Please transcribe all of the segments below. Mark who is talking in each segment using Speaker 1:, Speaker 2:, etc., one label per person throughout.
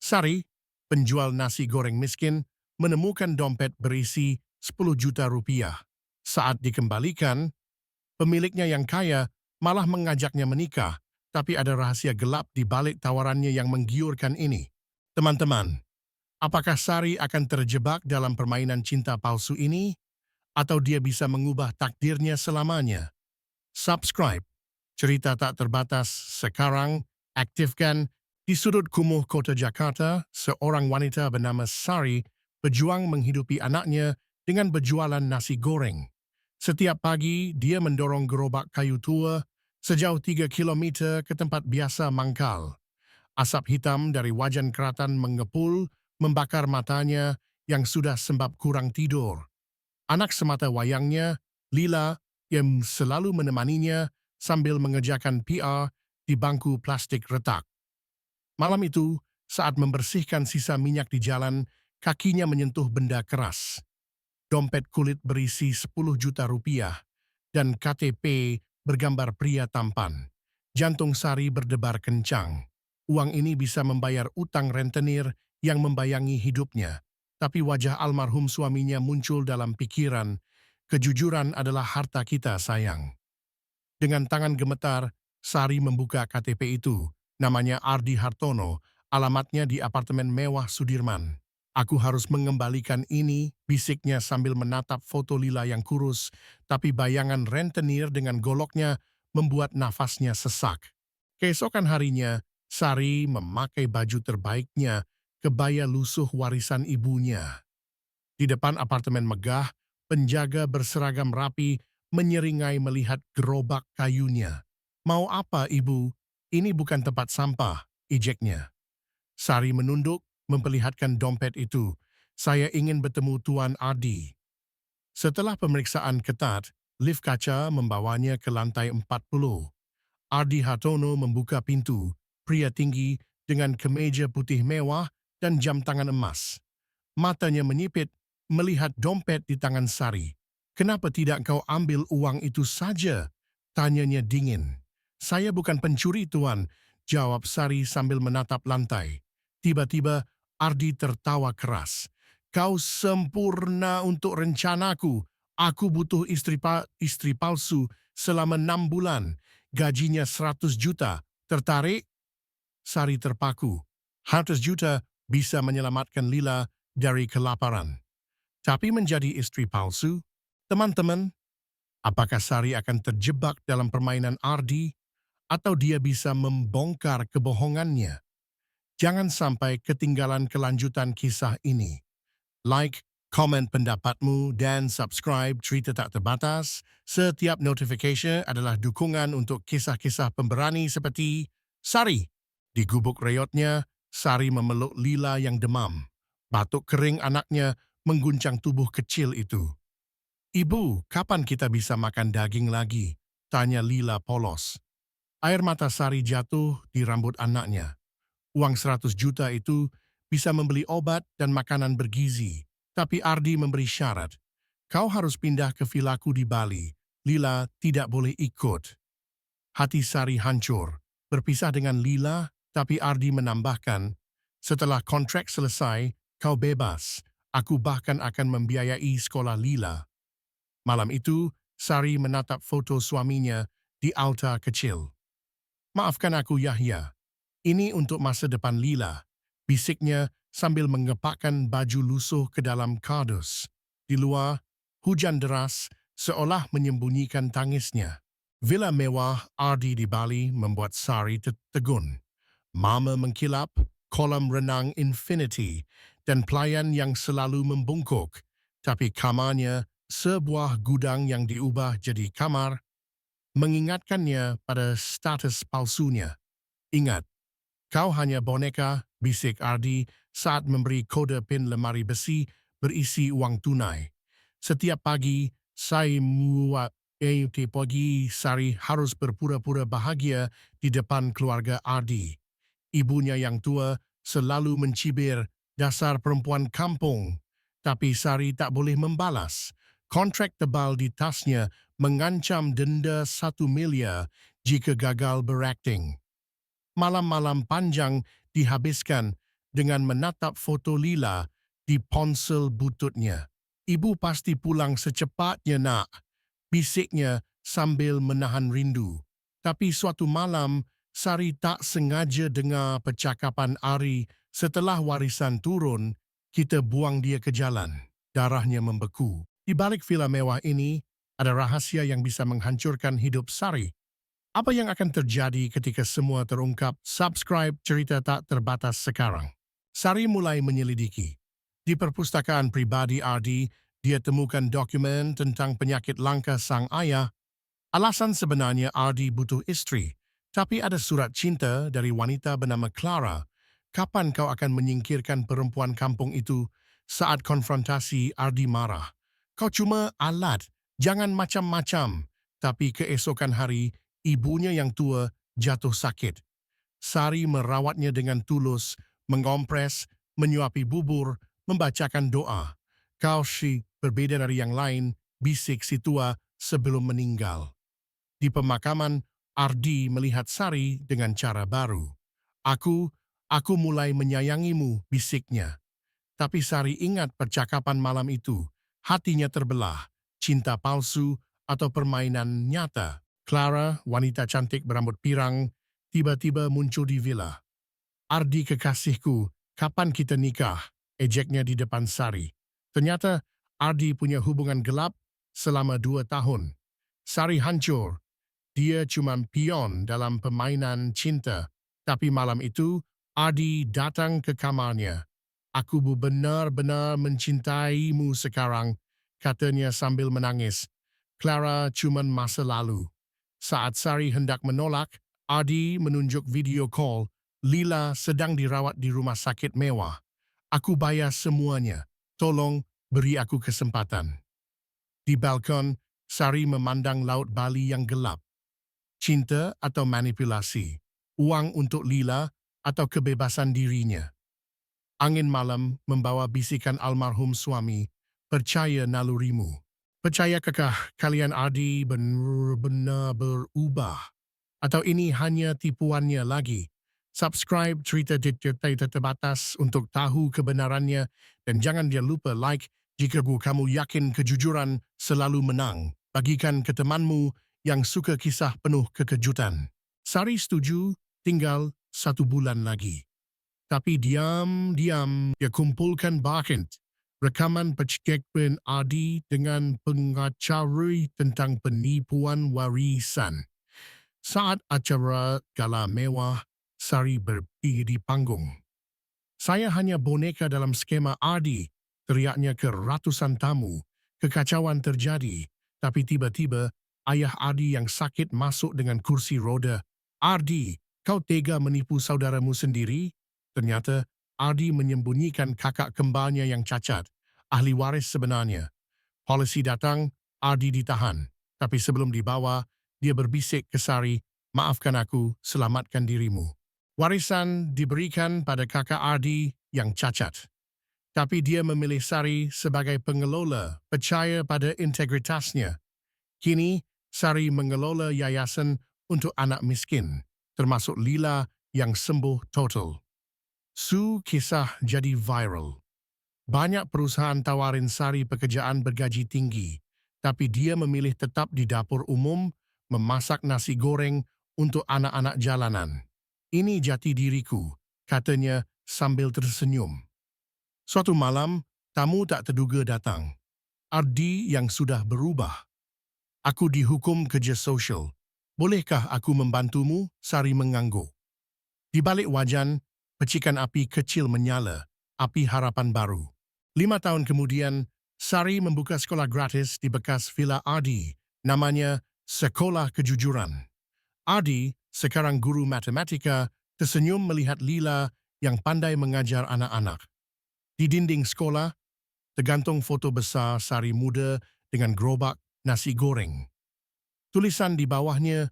Speaker 1: Sari, penjual nasi goreng miskin, menemukan dompet berisi 10 juta rupiah. Saat dikembalikan, pemiliknya yang kaya malah mengajaknya menikah, tapi ada rahasia gelap di balik tawarannya yang menggiurkan ini. Teman-teman, apakah Sari akan terjebak dalam permainan cinta palsu ini? Atau dia bisa mengubah takdirnya selamanya? Subscribe Cerita Tak Terbatas sekarang, aktifkan. Di sudut kumuh kota Jakarta, seorang wanita bernama Sari berjuang menghidupi anaknya dengan berjualan nasi goreng. Setiap pagi, dia mendorong gerobak kayu tua sejauh 3 kilometer ke tempat biasa mangkal. Asap hitam dari wajan keratan mengepul, membakar matanya yang sudah sembab kurang tidur. Anak semata wayangnya, Lila, yang selalu menemaninya sambil mengerjakan PR di bangku plastik retak. Malam itu, saat membersihkan sisa minyak di jalan, kakinya menyentuh benda keras. Dompet kulit berisi 10 juta rupiah dan KTP bergambar pria tampan. Jantung Sari berdebar kencang. Uang ini bisa membayar utang rentenir yang membayangi hidupnya. Tapi wajah almarhum suaminya muncul dalam pikiran. Kejujuran adalah harta kita, sayang. Dengan tangan gemetar, Sari membuka KTP itu. Namanya Ardi Hartono, alamatnya di apartemen mewah Sudirman. Aku harus mengembalikan ini, bisiknya sambil menatap foto Lila yang kurus, tapi bayangan rentenir dengan goloknya membuat nafasnya sesak. Keesokan harinya, Sari memakai baju terbaiknya, kebaya lusuh warisan ibunya. Di depan apartemen megah, penjaga berseragam rapi menyeringai melihat gerobak kayunya. "Mau apa, Ibu? Ini bukan tempat sampah," ejeknya. Sari menunduk, memperlihatkan dompet itu. "Saya ingin bertemu Tuan Ardi." Setelah pemeriksaan ketat, lift kaca membawanya ke lantai 40. Ardi Hartono membuka pintu, pria tinggi dengan kemeja putih mewah dan jam tangan emas. Matanya menyipit melihat dompet di tangan Sari. "Kenapa tidak kau ambil uang itu saja?" tanyanya dingin. "Saya bukan pencuri, Tuan," jawab Sari sambil menatap lantai. Tiba-tiba Ardi tertawa keras. "Kau sempurna untuk rencanaku. Aku butuh istri palsu selama 6 bulan. Gajinya 100 juta. Tertarik?" Sari terpaku. 100 juta bisa menyelamatkan Lila dari kelaparan. Tapi menjadi istri palsu? Teman-teman, apakah Sari akan terjebak dalam permainan Ardi? Atau dia bisa membongkar kebohongannya? Jangan sampai ketinggalan kelanjutan kisah ini. Like, komen pendapatmu, dan subscribe Cerita Tak Terbatas. Setiap notifikasi adalah dukungan untuk kisah-kisah pemberani seperti Sari. Di gubuk reyotnya, Sari memeluk Lila yang demam. Batuk kering anaknya mengguncang tubuh kecil itu. "Ibu, kapan kita bisa makan daging lagi?" tanya Lila polos. Air mata Sari jatuh di rambut anaknya. Uang 100 juta itu bisa membeli obat dan makanan bergizi. Tapi Ardi memberi syarat. "Kau harus pindah ke vilaku di Bali. Lila tidak boleh ikut." Hati Sari hancur. Berpisah dengan Lila, tapi Ardi menambahkan, "Setelah kontrak selesai, kau bebas. Aku bahkan akan membiayai sekolah Lila." Malam itu, Sari menatap foto suaminya di altar kecil. "Maafkan aku, Yahya. Ini untuk masa depan Lila," bisiknya sambil mengepakkan baju lusuh ke dalam kardus. Di luar, hujan deras seolah menyembunyikan tangisnya. Villa mewah Ardi di Bali membuat Sari tertegun. Mama mengkilap, kolam renang infinity, dan pelayan yang selalu membungkuk. Tapi kamarnya, sebuah gudang yang diubah jadi kamar, mengingatkannya pada status palsunya. "Ingat, kau hanya boneka," bisik Ardi saat memberi kode PIN lemari besi berisi uang tunai. Setiap pagi, Sari harus berpura-pura bahagia di depan keluarga Ardi. Ibunya yang tua selalu mencibir, "Dasar perempuan kampung." Tapi Sari tak boleh membalas. Kontrak tebal di tasnya mengancam denda 1 miliar jika gagal berakting. Malam-malam panjang dihabiskan dengan menatap foto Lila di ponsel bututnya. Ibu pasti pulang secepatnya, nak, bisiknya sambil menahan rindu. Tapi suatu malam, Sari tak sengaja dengar percakapan Ari setelah warisan turun, kita buang dia ke jalan. Darahnya membeku. Di balik villa mewah ini, ada rahasia yang bisa menghancurkan hidup Sari. Apa yang akan terjadi ketika semua terungkap? Subscribe Cerita Tak Terbatas sekarang. Sari mulai menyelidiki. Di perpustakaan pribadi Ardi, dia temukan dokumen tentang penyakit langka sang ayah. Alasan sebenarnya Ardi butuh istri, tapi ada surat cinta dari wanita bernama Clara. Kapan kau akan menyingkirkan perempuan kampung itu? Saat konfrontasi, Ardi marah. Kau cuma alat, jangan macam-macam. Tapi keesokan hari, ibunya yang tua jatuh sakit. Sari merawatnya dengan tulus, mengompres, menyuapi bubur, membacakan doa. Kau si berbeda dari yang lain, bisik si tua sebelum meninggal. Di pemakaman, Ardi melihat Sari dengan cara baru. Aku mulai menyayangimu, bisiknya. Tapi Sari ingat percakapan malam itu. Hatinya terbelah, cinta palsu atau permainan nyata. Clara, wanita cantik berambut pirang, tiba-tiba muncul di villa. Ardi kekasihku, kapan kita nikah? Ejeknya di depan Sari. Ternyata Ardi punya hubungan gelap selama 2 tahun. Sari hancur. Dia cuma pion dalam permainan cinta. Tapi malam itu, Ardi datang ke kamarnya. Aku benar-benar mencintaimu sekarang, katanya sambil menangis. Clara cuma masa lalu. Saat Sari hendak menolak, Ardi menunjuk video call. Lila sedang dirawat di rumah sakit mewah. Aku bayar semuanya. Tolong beri aku kesempatan. Di balkon, Sari memandang laut Bali yang gelap. Cinta atau manipulasi? Uang untuk Lila atau kebebasan dirinya? Angin malam membawa bisikan almarhum suami, percaya nalurimu. Percayakah kalian Ardi benar-benar berubah? Atau ini hanya tipuannya lagi? Subscribe Cerita Terbatas untuk tahu kebenarannya dan jangan dia lupa like jika kamu yakin kejujuran selalu menang. Bagikan ke temanmu yang suka kisah penuh kekejutan. Sari setuju, tinggal 1 bulan lagi. Tapi diam-diam dia kumpulkan bakent rekaman percakapan Ardi dengan pengacara tentang penipuan warisan. Saat acara gala mewah, Sari berdiri di panggung. Saya hanya boneka dalam skema Ardi, teriaknya ke ratusan tamu. Kekacauan terjadi, tapi tiba-tiba ayah Ardi yang sakit masuk dengan kursi roda. Ardi, kau tega menipu saudaramu sendiri? Ternyata Ardi menyembunyikan kakak kembarnya yang cacat, ahli waris sebenarnya. Polisi datang, Ardi ditahan. Tapi sebelum dibawa, dia berbisik ke Sari, maafkan aku, selamatkan dirimu. Warisan diberikan pada kakak Ardi yang cacat. Tapi dia memilih Sari sebagai pengelola, percaya pada integritasnya. Kini, Sari mengelola yayasan untuk anak miskin, termasuk Lila yang sembuh total. Kisah jadi viral. Banyak perusahaan tawarin Sari pekerjaan bergaji tinggi, tapi dia memilih tetap di dapur umum memasak nasi goreng untuk anak-anak jalanan. Ini jati diriku, katanya sambil tersenyum. Suatu malam, tamu tak terduga datang. Ardi yang sudah berubah. Aku dihukum kerja sosial. Bolehkah aku membantumu? Sari mengangguk. Di balik wajan, percikan api kecil menyala, api harapan baru. 5 tahun kemudian, Sari membuka sekolah gratis di bekas Villa Ardi, namanya Sekolah Kejujuran. Ardi, sekarang guru matematika, tersenyum melihat Lila yang pandai mengajar anak-anak. Di dinding sekolah, tergantung foto besar Sari muda dengan gerobak nasi goreng. Tulisan di bawahnya,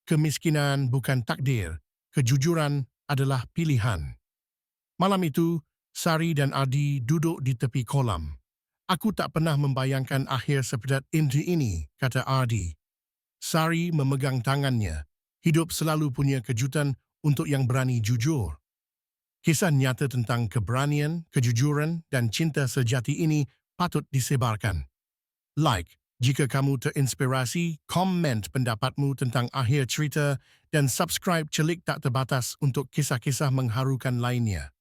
Speaker 1: kemiskinan bukan takdir, kejujuran adalah pilihan. Malam itu, Sari dan Ardi duduk di tepi kolam. Aku tak pernah membayangkan akhir seperti ini, kata Ardi. Sari memegang tangannya. Hidup selalu punya kejutan untuk yang berani jujur. Kisah nyata tentang keberanian, kejujuran, dan cinta sejati ini patut disebarkan. Like jika kamu terinspirasi, komen pendapatmu tentang akhir cerita, dan subscribe Celik Tak Terbatas untuk kisah-kisah mengharukan lainnya.